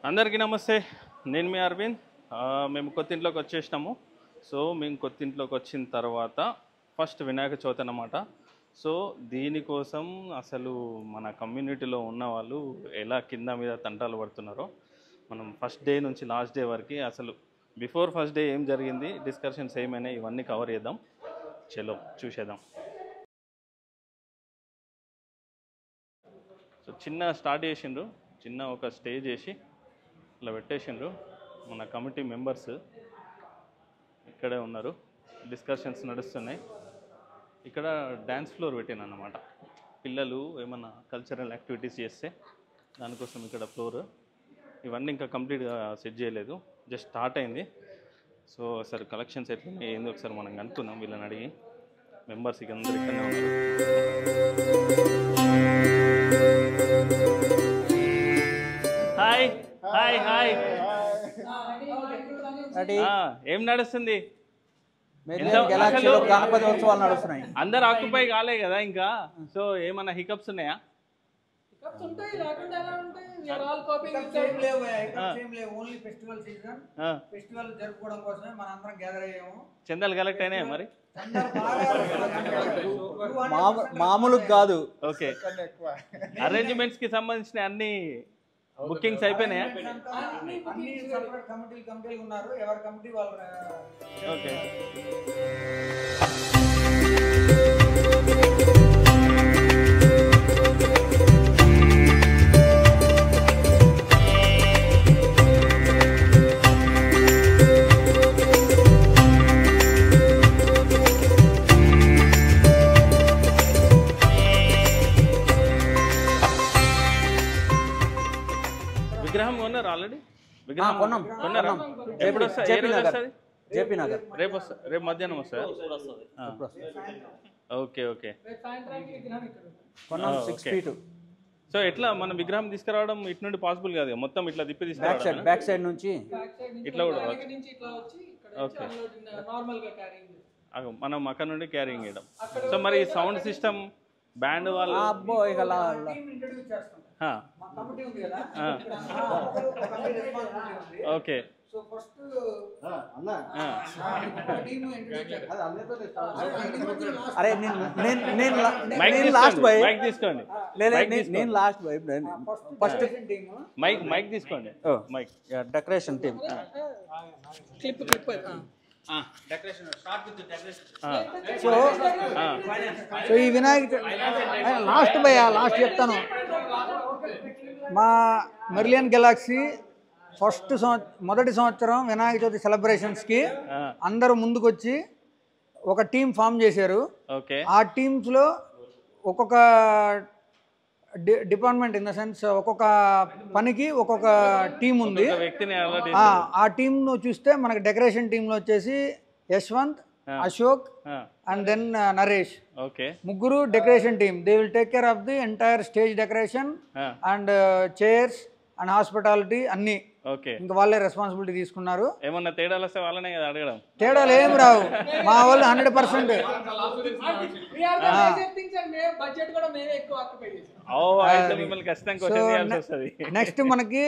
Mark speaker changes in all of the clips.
Speaker 1: అందరికీ నమస్తే. నేను మీ అరవింద్. మేము కొత్త ఇంట్లోకి వచ్చేసినాము. సో మేము కొత్త ఇంట్లోకి వచ్చిన తర్వాత ఫస్ట్ వినాయక చవితి అన్నమాట. సో దీనికోసం అసలు మన కమ్యూనిటీలో ఉన్న వాళ్ళు ఎలా కింద మీద తంటాలు పడుతున్నారో మనం ఫస్ట్ డే నుంచి లాస్ట్ డే వరకు అసలు బిఫోర్ ఫస్ట్ డే ఏం జరిగింది, డిస్కషన్స్ ఏమైనా ఇవన్నీ కవర్ చేద్దాం. చలో చూసేద్దాం. సో చిన్న స్టార్ట్ చేసిండ్రు, చిన్న ఒక స్టేజ్ వేసి ఇలా పెట్టేసిండ్రు. మన కమిటీ మెంబర్స్ ఇక్కడే ఉన్నారు, డిస్కషన్స్ నడుస్తున్నాయి. ఇక్కడ డ్యాన్స్ ఫ్లోర్ పెట్టాను అన్నమాట. పిల్లలు ఏమన్నా కల్చరల్ యాక్టివిటీస్ చేస్తే దానికోసం ఇక్కడ ఫ్లోర్. ఇవన్నీ ఇంకా కంప్లీట్గా సెట్ చేయలేదు, జస్ట్ స్టార్ట్ అయింది. సో ఒకసారి కలెక్షన్స్ ఎట్లా ఏంది ఒకసారి మనం కనుక్కుందాం వీళ్ళని అడిగి. మెంబర్స్ ఇక అందరు ఇక్కడనే ఉన్నారు. Hi hi hi. ఏం నడుస్తుంది?
Speaker 2: గణపతి ఉత్సవాలు నడుస్తున్నాయి.
Speaker 1: అందరు ఆక్యుపై కాలే కదా ఇంకా. సో ఏమన్నా హికప్స్ ఉన్నాయా? చందాలు కలెక్ట్ అయినాయా మరి?
Speaker 2: మామూలు కాదు.
Speaker 1: ఓకే, అరేంజ్మెంట్స్ కి సంబంధించిన అన్ని బుకింగ్స్ అయిపోయినాయా? ఓకే. విగ్రహం కొన్నారు ఆల్రెడీ? విగ్రహం కొన్నారా? ఎప్పుడు వస్తుంది?
Speaker 2: జేపీ నగర్.
Speaker 1: రేపు వస్తా, రేపు మధ్యాహ్నం వస్తా. Okay okay. సో ఎట్లా మన విగ్రహం తీసుకురావడం ఇటు నుండి పాసిబుల్ కాదు, మొత్తం ఇట్లా తిప్పి తీసుకురావడం?
Speaker 2: బ్యాక్ సైడ్ నుంచి
Speaker 1: ఇట్లా కూడా ఓకే. మనం అక్కడ నుండి క్యారింగ్ చేయడం. సో మరి సౌండ్ సిస్టమ్ బ్యాండ్ వాళ్ళు ఓకే.
Speaker 2: అరే నేను లాస్ట్ బై మైక్ తీసుకోండి. నేను లాస్ట్ బై ఫస్ట్
Speaker 1: మైక్ తీసుకోండి. మైక్
Speaker 2: డెకరేషన్ టీమ్ సో ఈ వినాయక లాస్ట్ భయ లాస్ట్ చెప్తాను. మా మెర్లియన్ గెలాక్సీ మొదటి సంవత్సరం వినాయక చవితి సెలబ్రేషన్స్కి అందరూ ముందుకొచ్చి ఒక టీం ఫామ్ చేశారు. ఆ టీమ్స్లో ఒక్కొక్క డిపార్ట్మెంట్ ఇన్ ద సెన్స్ ఒక్కొక్క పనికి ఒక్కొక్క టీం ఉంది. ఆ టీంను చూస్తే మనకి డెకరేషన్ టీంలో వచ్చేసి యశ్వంత్, అశోక్ అండ్ దెన్ నరేష్, ముగ్గురు decoration team. They will take care of the entire stage decoration and chairs and hospitality అన్ని. ఇంకా వాళ్ళే రెస్పాన్సిబిలిటీ తీసుకున్నారు.
Speaker 1: ఏమన్నా తేడాలు వస్తే వాళ్ళనే కదా అడగడం.
Speaker 2: తేడాలు ఏం రావు, మా వాళ్ళు 100%. నెక్స్ట్ మనకి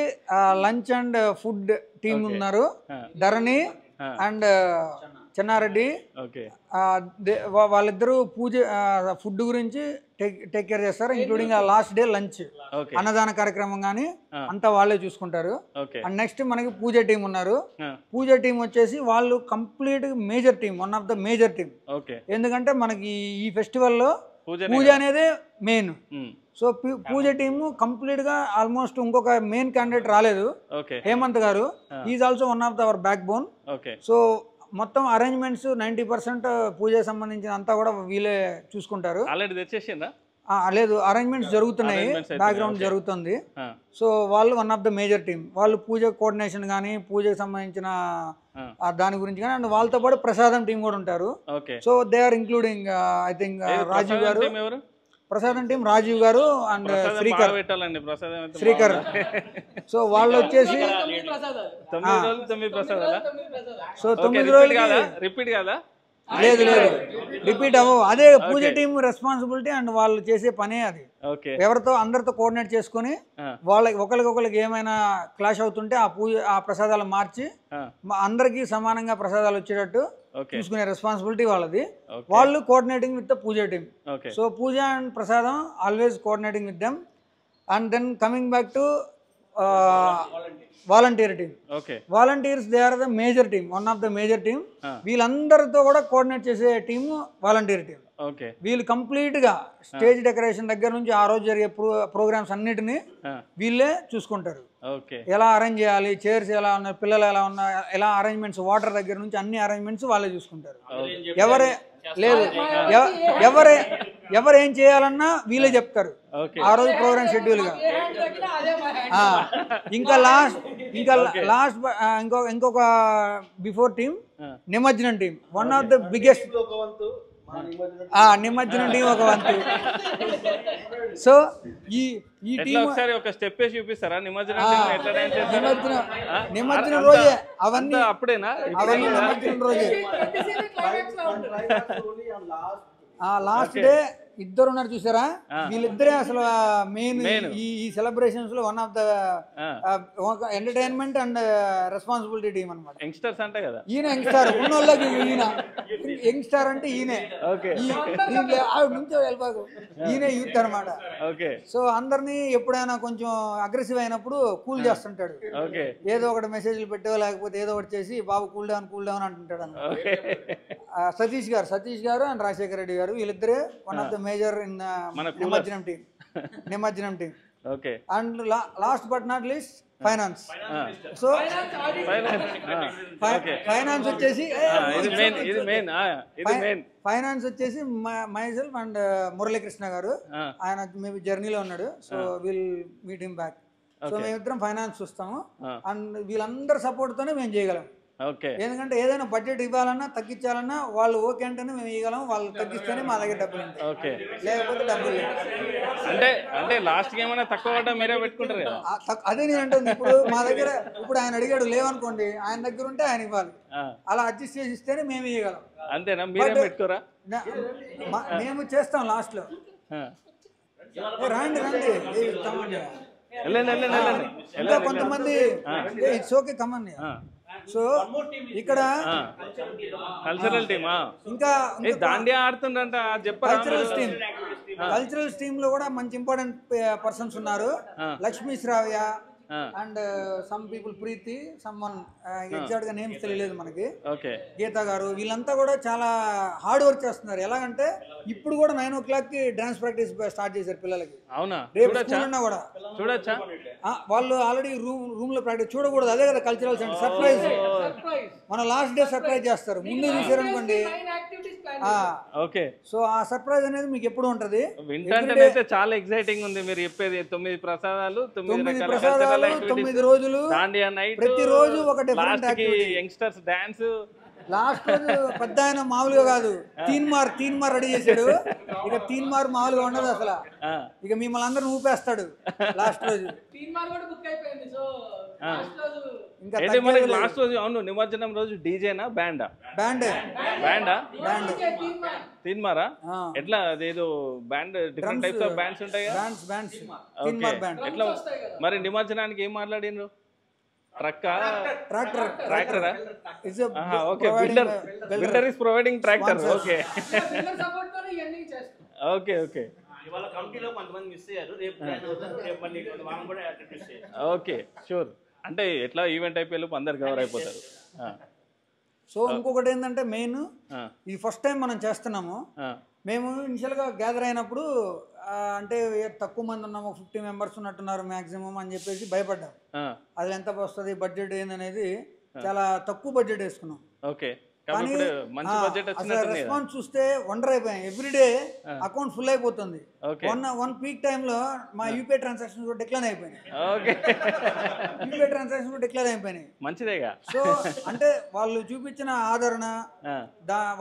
Speaker 2: లంచ్ అండ్ ఫుడ్ టీమ్ ఉన్నారు. ధరణి అండ్ చెన్నారెడ్డి. వాళ్ళిద్దరూ పూజ ఫుడ్ గురించి టేక్ కేర్ చేస్తారు, ఇంక్లూడింగ్ ఆ లాస్ట్ డే లంచ్ అన్నదాన కార్యక్రమం కానీ అంతా వాళ్ళే చూసుకుంటారు. అండ్ నెక్స్ట్ మనకి పూజ టీం ఉన్నారు. పూజ టీం వచ్చేసి వాళ్ళు complete major team, one of the major team. ఎందుకంటే మనకి ఈ ఫెస్టివల్లో పూజ అనేది main. So puja team complete గా ఆల్మోస్ట్ ఇంకొక మెయిన్ క్యాండిడేట్ రాలేదు, హేమంత్ గారు. Is also one of the our backbone. So మొత్తం అరేంజ్మెంట్స్ 90% పూజకి సంబంధించిన అంతా కూడా వీళ్ళే చూసుకుంటారు. లేదు, అరేంజ్మెంట్స్ జరుగుతున్నాయి, బ్యాక్గ్రౌండ్ జరుగుతుంది. సో వాళ్ళు one of the major team. వాళ్ళు పూజ కోఆర్డినేషన్ కానీ పూజకి సంబంధించిన దాని గురించి కానీ, అండ్ వాళ్ళతో పాటు ప్రసాదం టీం కూడా ఉంటారు. So they are including I think Rajiv గారు, ప్రసాదం టీం రాజీవ్ గారు అండ్ శ్రీకర్. సో వాళ్ళు వచ్చేసి సో 9 రోజులు
Speaker 1: రిపీట్ కాదా?
Speaker 2: లేదు లేదు రిపీట్ అవ్వవు. అదే పూజ టీం రెస్పాన్సిబిలిటీ అండ్ వాళ్ళు చేసే పనే అది. ఎవరితో అందరితో కోఆర్డినేట్ చేసుకుని ఒకరికి ఏమైనా క్లాష్ అవుతుంటే ఆ ప్రసాదాలు మార్చి అందరికీ సమానంగా ప్రసాదాలు వచ్చేటట్టు చూసుకునే రెస్పాన్సిబిలిటీ వాళ్ళది. వాళ్ళు coordinating with the puja team. So puja and prasadam always coordinating with them. And then coming back to volunteer team. Volunteers they are the major team, one of the major team. వీళ్ళందరితో కూడా కోఆర్డినేట్ చేసే టీమ్ వాలంటీర్ టీమ్. వీళ్ళు కంప్లీట్గా stage decoration దగ్గర నుంచి ఆ రోజు జరిగే ప్రోగ్రామ్స్ అన్నిటినీ వీళ్ళే చూసుకుంటారు. ఎలా అరేంజ్ చేయాలి, చైర్స్ ఎలా ఉన్నాయి, పిల్లలు ఎలా ఉన్నాయి, ఎలా అరేంజ్మెంట్స్, వాటర్ దగ్గర నుంచి అన్ని అరేంజ్మెంట్స్ వాళ్ళే చూసుకుంటారు. ఎవరేం చేయాలన్నా వీళ్ళే చెప్తారు ఆ రోజు ప్రోగ్రామ్ షెడ్యూల్గా. ఇంకా ఇంకొక బిఫోర్ టీమ్ నిమజ్జనం team, one of the biggest. నిమజ్జనం టీం ఒక వంతు. సో ఈ టీం
Speaker 1: ఒక స్టెప్ వేసి చూపిస్తారా? నిమజ్జనం
Speaker 2: రోజే అవన్నీ
Speaker 1: అప్పుడేనా?
Speaker 2: అవన్నీ నిమజ్జనం రోజే. లాస్ట్ డే ఇద్దరు ఉన్నారు చూసారా, వీళ్ళిద్దరే అసలు మెయిన్ ఈ సెలబ్రేషన్స్ లో. One of the entertainment and responsibility team అనమాట.
Speaker 1: యంగ్స్టర్స్ అంటే కదా,
Speaker 2: ఈయన యంగ్స్టార్ ఉన్నోళ్ళకి ఈయన యంగ్స్టార్ అంటే ఈయనే. ఈయనే యూత్ అనమాట. సో అందరినీ ఎప్పుడైనా కొంచెం అగ్రెసివ్ అయినప్పుడు కూల్ చేస్తుంటాడు. ఏదో ఒకటి మెసేజ్లు పెట్టో లేకపోతే ఏదో ఒకటి చేసి బాబు కూల్ డౌన్ అంటుంటాడు అన్నమాట. సతీష్ గారు అండ్ రాజశేఖర రెడ్డి గారు వీళ్ళిద్దరే one of the major in నిమజ్జనం team. And last but not least finance. So finance వచ్చేసి మైసెల్ఫ్ అండ్ మురళీకృష్ణ గారు. ఆయన మేబీ జర్నీలో ఉన్నాడు. So will meet him back. So మేమిద్దరం ఫైనాన్స్ చూస్తాము అండ్ వీళ్ళందరి సపోర్ట్ తోనే మేము చేయగలం. ఎందుకంటే ఏదైనా బడ్జెట్ ఇవ్వాలన్నా తగ్గించాలన్నా వాళ్ళు ఓకే అంటేనే మేము ఇవ్వగలం. వాళ్ళు తగ్గిస్తేనే మా దగ్గర డబ్బులు ఉంటాయి, లేకపోతే డబ్బులు లేవు.
Speaker 1: అంటే లాస్ట్ ఏమైనా తక్కువ మీరే పెట్టుకుంటారు కదా.
Speaker 2: అదే నేను అంటుంది. ఇప్పుడు మా దగ్గర ఇప్పుడు ఆయన అడిగాడు లేవనుకోండి, ఆయన దగ్గర ఉంటే ఆయన ఇవ్వాలి. అలా అడ్జస్ట్ చేసి ఇస్తేనే మేము ఇవ్వగలం.
Speaker 1: అంతేనా? మీరే పెట్టుకోరా?
Speaker 2: మేము చేస్తాం లాస్ట్ లో. రండి కొంతమంది ఇట్స్ ఓకే కమన్. సో ఇక్కడ
Speaker 1: కల్చరల్ టీమా
Speaker 2: ఇంకా
Speaker 1: దాండియా ఆడుతుండంట చెప్పారు.
Speaker 2: కల్చరల్ టీమ్ లో కూడా మంచి ఇంపార్టెంట్ పర్సన్స్ ఉన్నారు. Lakshmi Sravya and some people, Preethi, someone exact గా నేమ్స్ తెలియలేదు మనకి, గీత గారు. వీళ్ళంతా కూడా చాలా హార్డ్ వర్క్ చేస్తున్నారు. ఎలాగంటే ఇప్పుడు కూడా 9 o'clock కి డాన్స్ ప్రాక్టీస్ స్టార్ట్ చేశారు పిల్లలకి. రేపు స్కూల్ ఉన్నా కూడా
Speaker 1: చూడొచ్చా?
Speaker 2: వాళ్ళు ఆల్రెడీ రూమ్ లో ప్రాక్టీస్. చూడకూడదు, అదే కదా కల్చరల్ సెంటర్. సర్ప్రైజ్, మన లాస్ట్ డే సర్ప్రైజ్ చేస్తారు. ముందు చూసారు అనుకోండి. సో ఆ సర్ప్రైజ్ అనేది మీకు ఎప్పుడు ఉంటది.
Speaker 1: వింటే చాలా ఎక్సైటింగ్ ఉంది మీరు చెప్పేది. 9 ప్రసాదాలు
Speaker 2: 9 రోజులు, ప్రతి రోజు ఒక different activity.
Speaker 1: Youngsters dance.
Speaker 2: Last రోజు పెద్ద ఆయన మామూలుగా కాదు, తీన్మార్ రెడీ చేశాడు. ఇక తీన్మార్ మామూలుగా ఉండదు అసలు. ఇక మిమ్మల్ని అందరిని ఊపేస్తాడు లాస్ట్ రోజు.
Speaker 1: లాస్ట్ రోజు అవును నిమజ్జనం రోజు డీజేనా బ్యాండా? తీన్మారా? ఎట్లా అదేదో band, different types of bands ఉంటాయి కదా. ఎట్లా మరి నిమజ్జనానికి ఏం మాట్లాడినరు? ట్రాక్టరా? Okay, builder is providing tractor. Okay okay sure. అంటే ఎట్లా ఈవెంట్ అయిపోయి అందరు కవర్ అయిపోతారు.
Speaker 2: సో ఇంకొకటి ఏంటంటే మెయిన్ ఇది ఫస్ట్ టైం మనం చేస్తున్నాము. మేము ఇనిషియల్గా గ్యాదర్ అయినప్పుడు అంటే తక్కువ మంది ఉన్నాము, 50 members ఉన్నట్టున్నారు మ్యాక్సిమం అని చెప్పేసి భయపడ్డాం. అది ఎంత వస్తుంది, బడ్జెట్ ఏందనేది చాలా తక్కువ బడ్జెట్ వేసుకున్నాం. కానీ రెస్పాన్స్ చూస్తే వండర్ అయిపోయాం. ఎవ్రీడే అకౌంట్ ఫుల్ అయిపోతుంది. వన్ పీక్ టైమ్ లో మా యూపీఐ ట్రాన్సాక్షన్ కూడా డిక్లైన్ అయిపోయినాయి.
Speaker 1: మంచిదేగా.
Speaker 2: సో అంటే వాళ్ళు చూపించిన ఆదరణ,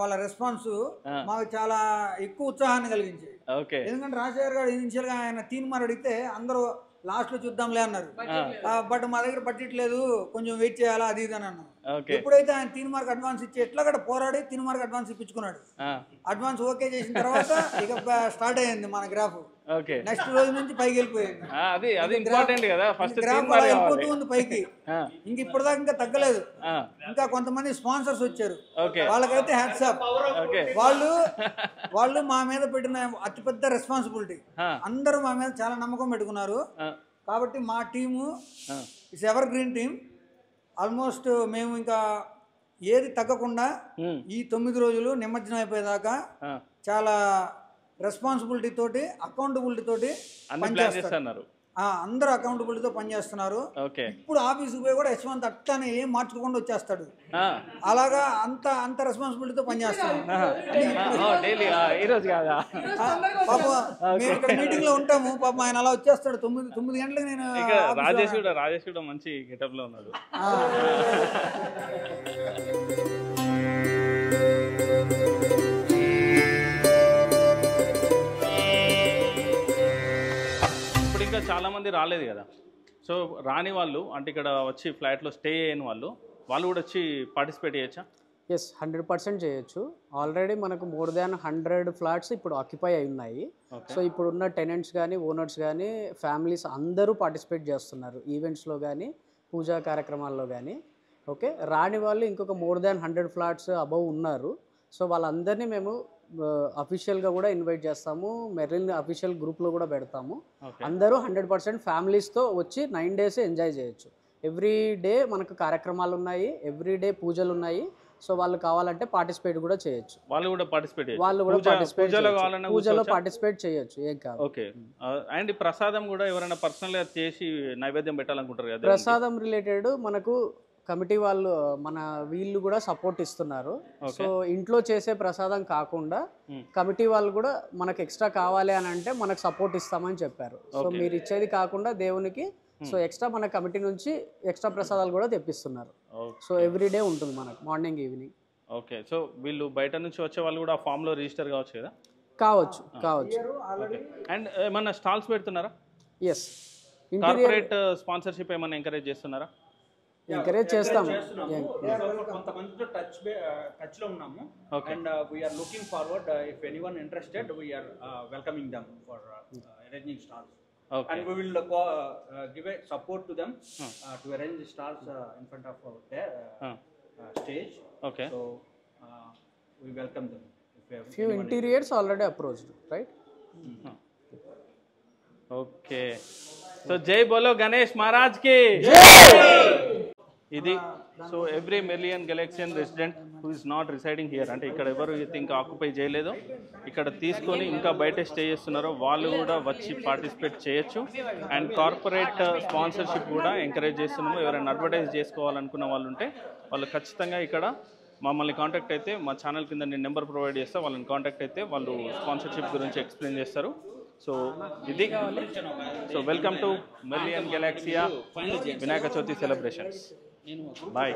Speaker 2: వాళ్ళ రెస్పాన్స్ మాకు చాలా ఎక్కువ ఉత్సాహాన్ని కలిగించాయి. ఎందుకంటే రాజశేఖర్ గారు ఇనిషియల్ గా ఆయన తీన్మార్ అడిగితే అందరూ లాస్ట్లో చూద్దాంలే అన్నారు. బట్ మా దగ్గర బడ్జెట్ లేదు, కొంచెం వెయిట్ చేయాలా అది ఇది అని అన్నాను.
Speaker 1: ఓకే.
Speaker 2: ఎప్పుడైతే ఆయన 3 మార్క్ అడ్వాన్స్ ఇచ్చి ఎట్లా కూడా పోరాడి 3 మార్క్ అడ్వాన్స్ ఇప్పించుకున్నాడు. అడ్వాన్స్ ఓకే చేసిన తర్వాత ఇక స్టార్ట్ అయ్యింది మన గ్రాఫ్.
Speaker 1: ఓకే.
Speaker 2: నెక్స్ట్ రోజు నుంచి పైకి వెళ్ళిపోయింది.
Speaker 1: అది ఇంపార్టెంట్ కదా, ఫస్ట్
Speaker 2: గ్రాఫ్ అలా వెళ్ళిపోతూ ఉంది పైకి. ఇంక ఇప్పటిదాకా ఇంకా తగ్గలేదు. ఇంకా కొంతమంది స్పాన్సర్స్ వచ్చారు, వాళ్ళకైతే హ్యాట్స్ ఆఫ్. వాళ్ళు మా మీద పెట్టిన అతిపెద్ద రెస్పాన్సిబిలిటీ. అందరూ మా మీద చాలా నమ్మకం పెట్టుకున్నారు. కాబట్టి మా team it's ever green team. Almost మేము ఇంకా ఏది తగ్గకుండా ఈ 9 రోజులు నిమజ్జనం అయిపోయేదాకా చాలా రెస్పాన్సిబిలిటీ తోటి, అకౌంటబిలిటీ తోటి పనిచేస్తున్నారు. అందరూ అకౌంటబిలిటీతో పనిచేస్తున్నారు. ఇప్పుడు ఆఫీసుకు పోయి కూడా యశ్వంత్ అట్లానే ఏం మార్చుకోకుండా వచ్చేస్తాడు. అలాగా అంత రెస్పాన్సిబిలిటీతో పనిచేస్తాడు. పాప మేము ఇక్కడ మీటింగ్ లో ఉంటాము, పాప ఆయన అలా వచ్చేస్తాడు 9 గంటలకు. నేను
Speaker 1: రాజేష్ కూడా మంచి గెటప్ లో ఉన్నాడు. ఇంకా చాలా మంది రాలేదు కదా, సో రాని వాళ్ళు అంటే ఇక్కడ వచ్చి ఫ్లాట్లో స్టే అయిన వాళ్ళు కూడా వచ్చి పార్టిసిపేట్ చేయొచ్చా?
Speaker 3: ఎస్, 100% చేయొచ్చు. ఆల్రెడీ మనకు మోర్ దాన్ 100 ఫ్లాట్స్ ఇప్పుడు ఆక్యుపై అయి ఉన్నాయి. సో ఇప్పుడున్న టెనెంట్స్ కానీ, ఓనర్స్ కానీ, ఫ్యామిలీస్ అందరూ పార్టిసిపేట్ చేస్తున్నారు ఈవెంట్స్లో కానీ, పూజా కార్యక్రమాల్లో కానీ. ఓకే, రాని వాళ్ళు ఇంకొక మోర్ దాన్ 100 ఫ్లాట్స్ అబవ్ ఉన్నారు. సో వాళ్ళందరినీ మేము అఫీషియల్గా కూడా ఇన్వైట్ చేస్తాము, మెర్లిన్ అఫీషియల్ గ్రూప్లో కూడా పెడతాము. అందరూ 100% ఫ్యామిలీస్తో వచ్చి 9 days ఎంజాయ్ చేయొచ్చు. ఎవ్రీ డే మనకు కార్యక్రమాలు ఉన్నాయి, ఎవ్రీ డే పూజలు ఉన్నాయి. సో వాళ్ళు కావాలంటే పార్టిసిపేట్ కూడా చేయొచ్చు.
Speaker 1: వాళ్ళు కూడా
Speaker 3: పూజలో పార్టిసిపేట్ చేయొచ్చు, ఏం కాదు.
Speaker 1: ఓకే. అండ్ ప్రసాదం కూడా ఎవరైనా పర్సనల్గా చేసి నైవేద్యం పెట్టాలనుకుంటారు కదా,
Speaker 3: ప్రసాదం రిలేటెడ్ మనకు కమిటీ వాళ్ళు వీళ్ళు కూడా సపోర్ట్ ఇస్తున్నారు. సో ఇంట్లో చేసే ప్రసాదం కాకుండా కమిటీ వాళ్ళు కూడా మనకు ఎక్స్ట్రా కావాలి అని అంటే మనకు సపోర్ట్ ఇస్తామని చెప్పారు. సో మీరు ఇచ్చేది కాకుండా దేవునికి సో ఎక్స్ట్రా మన కమిటీ నుంచి ఎక్స్ట్రా ప్రసాదాలు కూడా తెప్పిస్తున్నారు. సో ఎవ్రీడే ఉంటుంది మనకు, మార్నింగ్ ఈవినింగ్.
Speaker 1: ఓకే. సో వీళ్ళు బయట నుంచి వచ్చే వాళ్ళు కూడా ఫామ్ లో రిజిస్టర్ కావచ్చు కదా?
Speaker 3: కావచ్చు.
Speaker 1: అండ్ ఏమన్నా స్టాల్స్ పెడుతున్నారా?
Speaker 3: ఎస్.
Speaker 1: కార్పొరేట్ స్పాన్సర్షిప్ ఏమన్నా ఎంకరేజ్ చేస్తున్నారా?
Speaker 3: ఎంకరేజ్ చేస్తాము.
Speaker 4: కొంతమందితో టచ్ లో ఉన్నాము. And we are looking forward, if anyone interested we are welcoming them for arranging stalls. And we will give a support to them to arrange stalls in front of their stage.
Speaker 1: Okay.
Speaker 4: So we welcome them.
Speaker 3: Few interiors already approached, right?
Speaker 1: Okay. So Jai Bolo Ganesh Maharaj ki ఇది. So every Merlion Galaxian resident who is not residing here, అంటే ఇక్కడ ఎవరు ఇంకా occupy చేయలేదో, ఇక్కడ తీసుకొని ఇంకా బయట స్టే చేస్తున్నారో వాళ్ళు కూడా వచ్చి పార్టిసిపేట్ చేయొచ్చు. అండ్ కార్పొరేట్ స్పాన్సర్షిప్ కూడా ఎంకరేజ్ చేస్తున్నాము. ఎవరైనా అడ్వర్టైజ్ చేసుకోవాలనుకున్న వాళ్ళు ఉంటే వాళ్ళు ఖచ్చితంగా ఇక్కడ మమ్మల్ని కాంటాక్ట్ అయితే, మా ఛానల్ కింద నేను నెంబర్ ప్రొవైడ్ చేస్తా, వాళ్ళని కాంటాక్ట్ అయితే వాళ్ళు స్పాన్సర్షిప్ గురించి ఎక్స్ప్లెయిన్ చేస్తారు. సో ఇది. So welcome to Merlion Galaxia Vinayaka Chavithi celebrations. Bye.